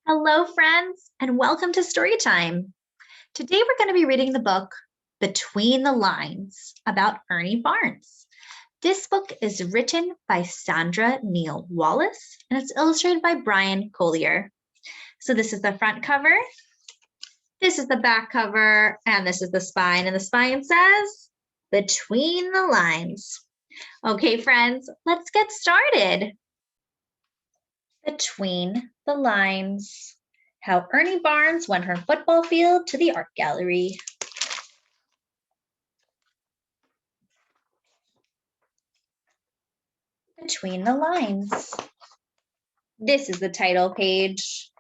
Hello, friends, and welcome to Storytime. Today we're going to be reading the book Between the Lines about Ernie Barnes. This book is written by Sandra Neal Wallace and it's illustrated by Brian Collier. So this is the front cover, this is the back cover, and this is the spine. And the spine says, Between the Lines. Okay, friends, let's get started. Between the Lines. How Ernie Barnes went from football field to the art gallery. Between the Lines. This is the title page.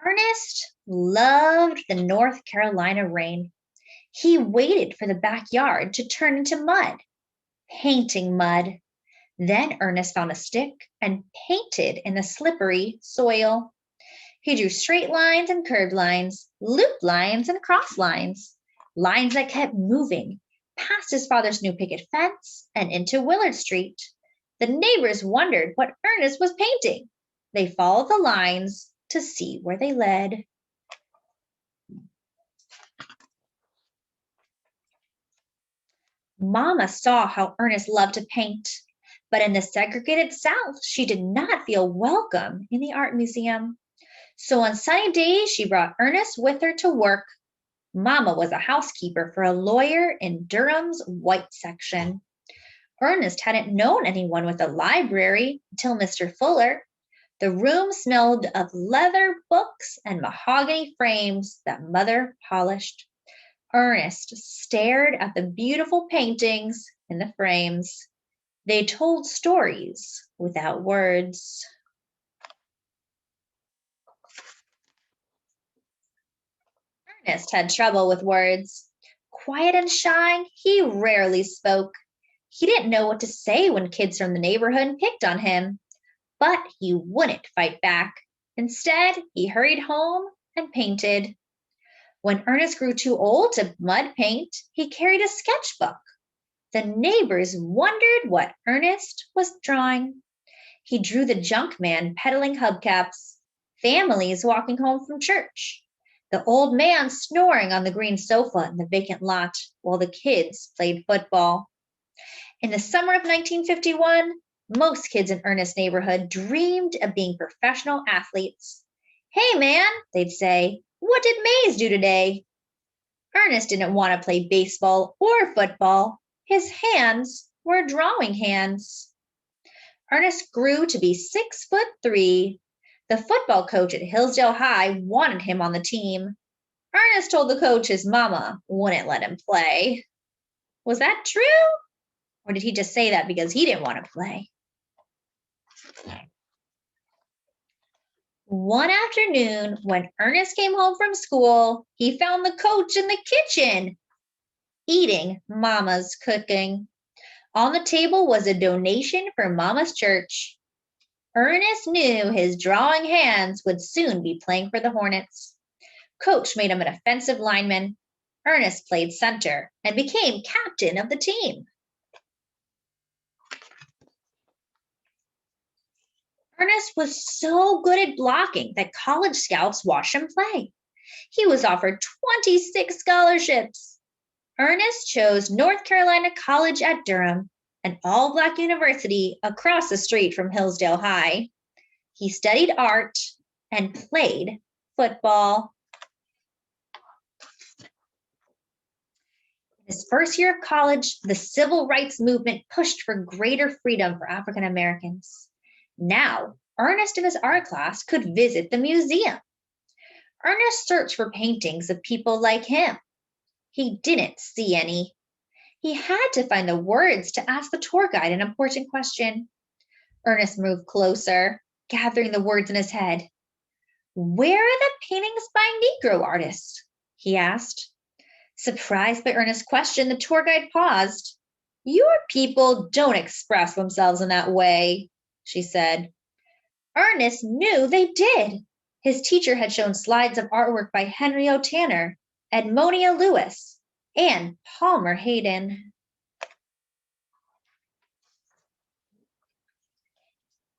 Ernest loved the North Carolina rain. He waited for the backyard to turn into mud, painting mud. Then Ernest found a stick and painted in the slippery soil. He drew straight lines and curved lines, loop lines and cross lines, lines that kept moving past his father's new picket fence and into Willard Street. The neighbors wondered what Ernest was painting. They followed the lines to see where they led. Mama saw how Ernest loved to paint. But in the segregated South, she did not feel welcome in the art museum. So on sunny days, she brought Ernest with her to work. Mama was a housekeeper for a lawyer in Durham's white section. Ernest hadn't known anyone with a library until Mr. Fuller. The room smelled of leather books and mahogany frames that Mother polished. Ernest stared at the beautiful paintings in the frames. They told stories without words. Ernest had trouble with words. Quiet and shy, he rarely spoke. He didn't know what to say when kids from the neighborhood picked on him, but he wouldn't fight back. Instead, he hurried home and painted. When Ernest grew too old to mud paint, he carried a sketchbook. The neighbors wondered what Ernest was drawing. He drew the junk man peddling hubcaps, families walking home from church, the old man snoring on the green sofa in the vacant lot while the kids played football. In the summer of 1951, most kids in Ernest's neighborhood dreamed of being professional athletes. Hey man, they'd say, what did Mays do today? Ernest didn't want to play baseball or football. His hands were drawing hands. Ernest grew to be 6'3". The football coach at Hillsdale High wanted him on the team. Ernest told the coach his mama wouldn't let him play. Was that true? Or did he just say that because he didn't want to play? One afternoon, when Ernest came home from school, he found the coach in the kitchen, eating Mama's cooking. On the table was a donation for Mama's church. Ernest knew his drawing hands would soon be playing for the Hornets. Coach made him an offensive lineman. Ernest played center and became captain of the team. Ernest was so good at blocking that college scouts watched him play. He was offered 26 scholarships. Ernest chose North Carolina College at Durham, an all-Black university across the street from Hillsdale High. He studied art and played football. In his first year of college, the civil rights movement pushed for greater freedom for African Americans. Now, Ernest and his art class could visit the museum. Ernest searched for paintings of people like him. He didn't see any. He had to find the words to ask the tour guide an important question. Ernest moved closer, gathering the words in his head. Where are the paintings by Negro artists? He asked. Surprised by Ernest's question, the tour guide paused. Your people don't express themselves in that way, she said. Ernest knew they did. His teacher had shown slides of artwork by Henry O. Tanner, Edmonia Lewis, and Palmer Hayden.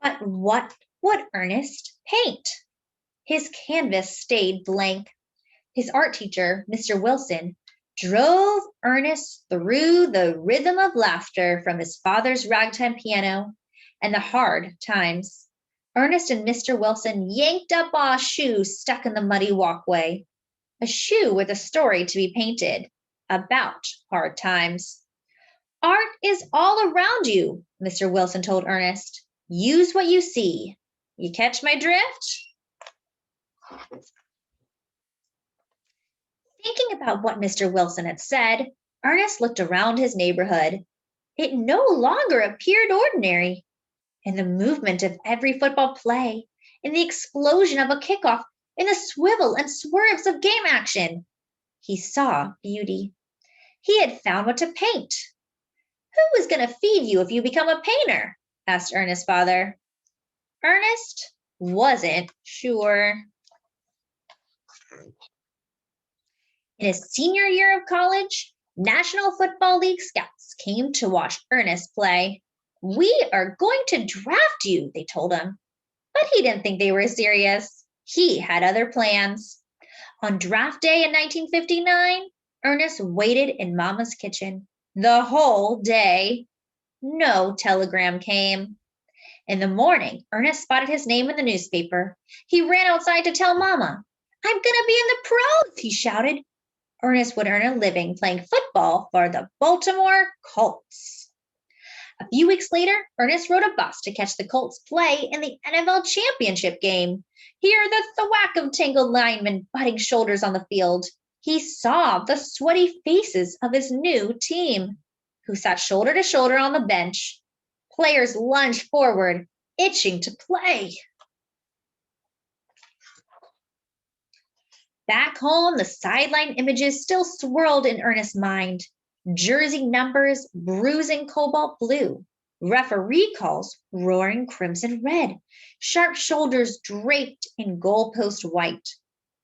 But what would Ernest paint? His canvas stayed blank. His art teacher, Mr. Wilson, drove Ernest through the rhythm of laughter from his father's ragtime piano and the hard times. Ernest and Mr. Wilson yanked up a shoe stuck in the muddy walkway, a shoe with a story to be painted about hard times. Art is all around you, Mr. Wilson told Ernest. Use what you see. You catch my drift? Thinking about what Mr. Wilson had said, Ernest looked around his neighborhood. It no longer appeared ordinary. In the movement of every football play, in the explosion of a kickoff, in the swivel and swerves of game action, he saw beauty. He had found what to paint. Who is going to feed you if you become a painter? Asked Ernest's father. Ernest wasn't sure. In his senior year of college, National Football League scouts came to watch Ernest play. We are going to draft you, they told him. But he didn't think they were serious. He had other plans. On draft day in 1959, Ernest waited in Mama's kitchen the whole day. No telegram came. In the morning, Ernest spotted his name in the newspaper. He ran outside to tell Mama. I'm going to be in the pros, he shouted. Ernest would earn a living playing football for the Baltimore Colts. A few weeks later, Ernest rode a bus to catch the Colts play in the NFL championship game. Hear the thwack of tangled linemen butting shoulders on the field. He saw the sweaty faces of his new team, who sat shoulder to shoulder on the bench. Players lunged forward, itching to play. Back home, the sideline images still swirled in Ernest's mind. Jersey numbers bruising cobalt blue, referee calls roaring crimson red, sharp shoulders draped in goalpost white.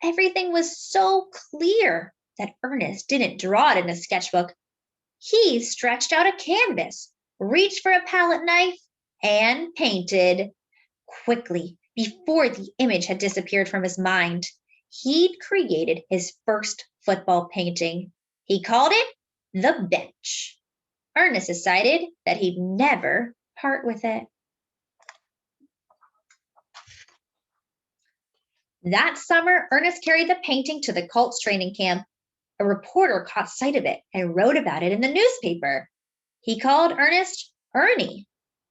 Everything was so clear that Ernest didn't draw it in a sketchbook. He stretched out a canvas, reached for a palette knife, and painted. Quickly, before the image had disappeared from his mind, he'd created his first football painting. He called it The Bench. Ernest decided that he'd never part with it. That summer, Ernest carried the painting to the Colts training camp. A reporter caught sight of it and wrote about it in the newspaper. He called Ernest Ernie,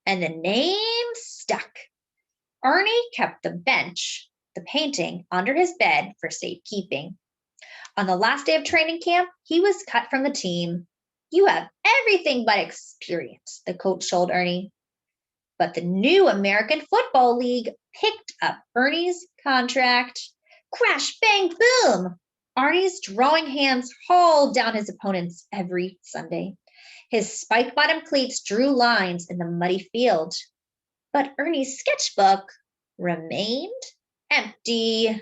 and the name stuck. Ernie kept the bench, the painting, under his bed for safekeeping. On the last day of training camp, he was cut from the team. You have everything but experience, the coach told Ernie. But the new American Football League picked up Ernie's contract. Crash, bang, boom! Ernie's drawing hands hauled down his opponents every Sunday. His spike-bottom cleats drew lines in the muddy field. But Ernie's sketchbook remained empty.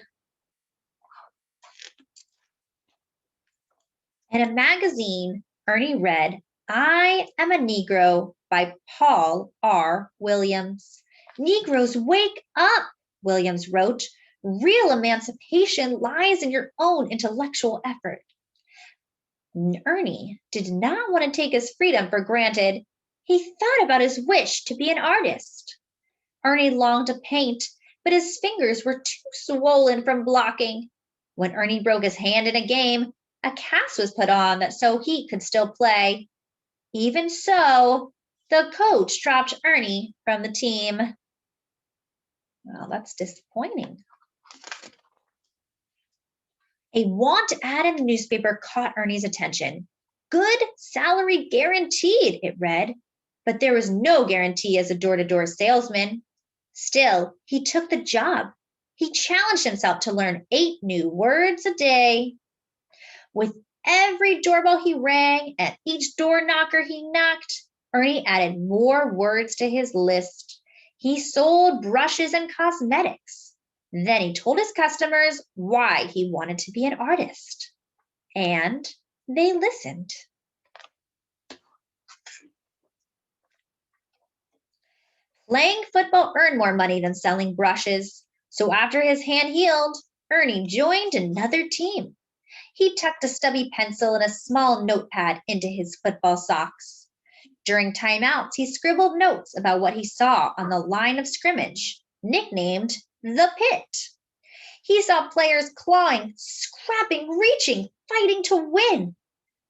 In a magazine, Ernie read, I Am a Negro by Paul R. Williams. Negroes, wake up, Williams wrote. Real emancipation lies in your own intellectual effort. Ernie did not want to take his freedom for granted. He thought about his wish to be an artist. Ernie longed to paint, but his fingers were too swollen from blocking. When Ernie broke his hand in a game, a cast was put on so he could still play. Even so, the coach dropped Ernie from the team. Well, that's disappointing. A want ad in the newspaper caught Ernie's attention. Good salary guaranteed, it read, but there was no guarantee as a door-to-door salesman. Still, he took the job. He challenged himself to learn 8 new words a day. With every doorbell he rang and each door knocker he knocked, Ernie added more words to his list. He sold brushes and cosmetics. Then he told his customers why he wanted to be an artist. And they listened. Playing football earned more money than selling brushes, so after his hand healed, Ernie joined another team. He tucked a stubby pencil and a small notepad into his football socks. During timeouts, he scribbled notes about what he saw on the line of scrimmage, nicknamed the pit. He saw players clawing, scrapping, reaching, fighting to win.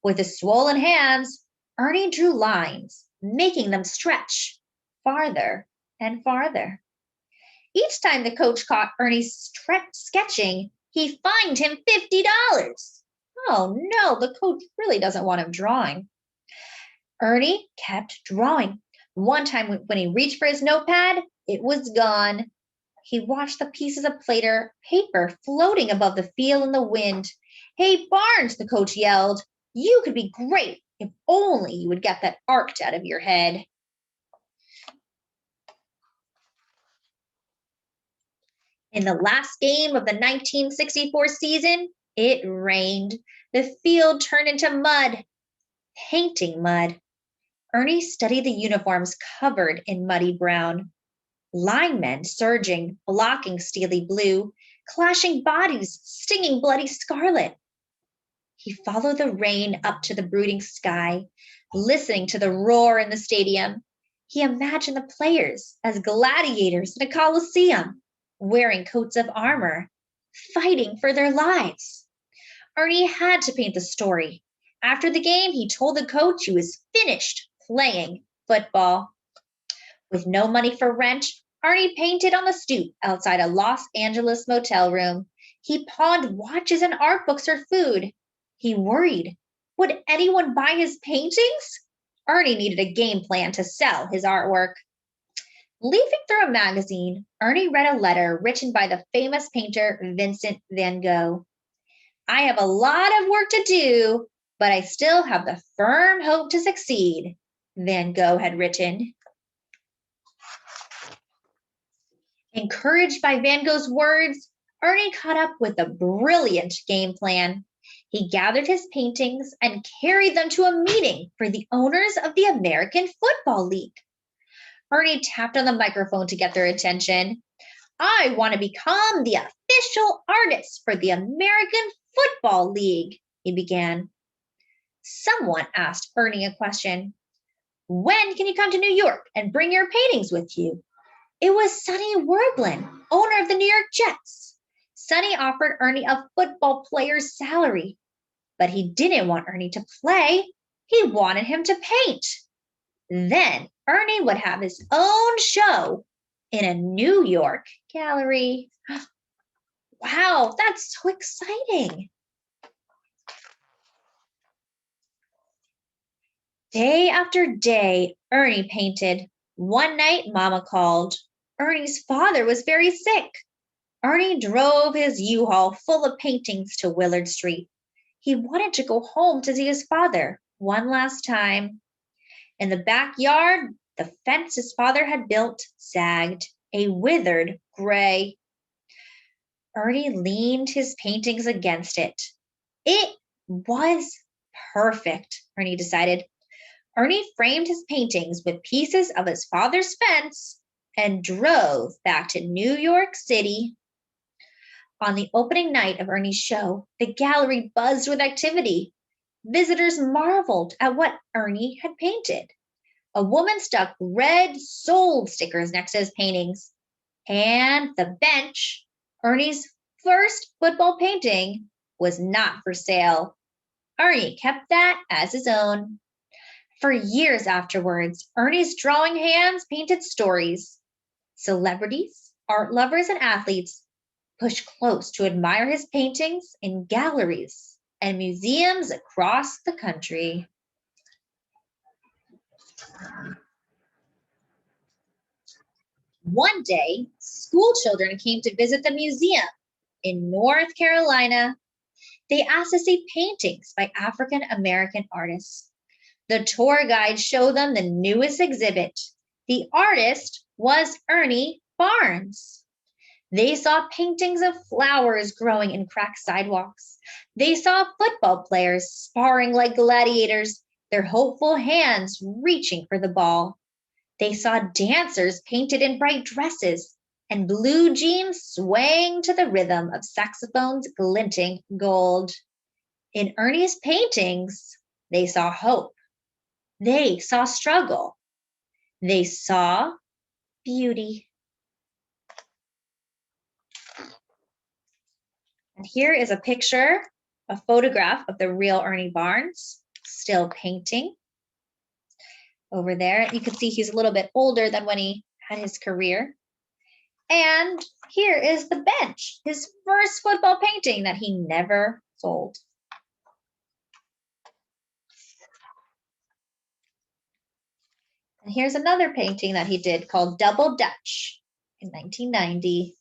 With his swollen hands, Ernie drew lines, making them stretch farther and farther. Each time the coach caught Ernie sketching, he fined him $50. Oh no, the coach really doesn't want him drawing. Ernie kept drawing. One time when he reached for his notepad, it was gone. He watched the pieces of paper floating above the field in the wind. "Hey, Barnes," the coach yelled, "you could be great if only you would get that arc out of your head." In the last game of the 1964 season, it rained. The field turned into mud, painting mud. Ernie studied the uniforms covered in muddy brown. Linemen surging, blocking steely blue, clashing bodies, stinging bloody scarlet. He followed the rain up to the brooding sky, listening to the roar in the stadium. He imagined the players as gladiators in a coliseum, wearing coats of armor, fighting for their lives. Ernie had to paint the story. After the game, he told the coach he was finished playing football. With no money for rent, Ernie painted on the stoop outside a Los Angeles motel room. He pawned watches and art books for food. He worried, would anyone buy his paintings? Ernie needed a game plan to sell his artwork. Leafing through a magazine, Ernie read a letter written by the famous painter Vincent van Gogh. "I have a lot of work to do, but I still have the firm hope to succeed," Van Gogh had written. Encouraged by Van Gogh's words, Ernie caught up with a brilliant game plan. He gathered his paintings and carried them to a meeting for the owners of the American Football League. Ernie tapped on the microphone to get their attention. "I want to become the official artist for the American Football League," he began. Someone asked Ernie a question. "When can you come to New York and bring your paintings with you?" It was Sonny Werblin, owner of the New York Jets. Sonny offered Ernie a football player's salary, but he didn't want Ernie to play. He wanted him to paint. Then Ernie would have his own show in a New York gallery. Wow, that's so exciting. Day after day, Ernie painted. One night, Mama called. Ernie's father was very sick. Ernie drove his U-Haul full of paintings to Willard Street. He wanted to go home to see his father one last time. In the backyard, the fence his father had built sagged, a withered gray. Ernie leaned his paintings against it. It was perfect, Ernie decided. Ernie framed his paintings with pieces of his father's fence and drove back to New York City. On the opening night of Ernie's show, the gallery buzzed with activity. Visitors marveled at what Ernie had painted. A woman stuck red "sold" stickers next to his paintings. And the bench, Ernie's first football painting, was not for sale. Ernie kept that as his own. For years afterwards, Ernie's drawing hands painted stories. Celebrities, art lovers, and athletes pushed close to admire his paintings in galleries and museums across the country. One day, school children came to visit the museum in North Carolina. They asked to see paintings by African American artists. The tour guide showed them the newest exhibit. The artist was Ernie Barnes. They saw paintings of flowers growing in cracked sidewalks. They saw football players sparring like gladiators, their hopeful hands reaching for the ball. They saw dancers painted in bright dresses and blue jeans swaying to the rhythm of saxophones glinting gold. In Ernie's paintings, they saw hope. They saw struggle. They saw beauty. And here is a picture, a photograph of the real Ernie Barnes, still painting. Over there, you can see he's a little bit older than when he had his career. And here is the bench, his first football painting that he never sold. And here's another painting that he did called Double Dutch in 1990.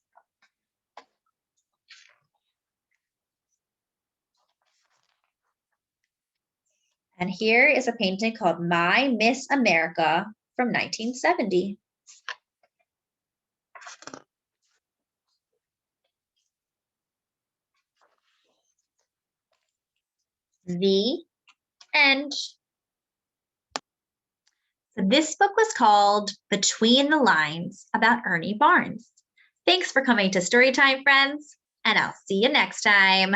And here is a painting called My Miss America from 1970. The end. So this book was called Between the Lines about Ernie Barnes. Thanks for coming to Storytime, friends, and I'll see you next time.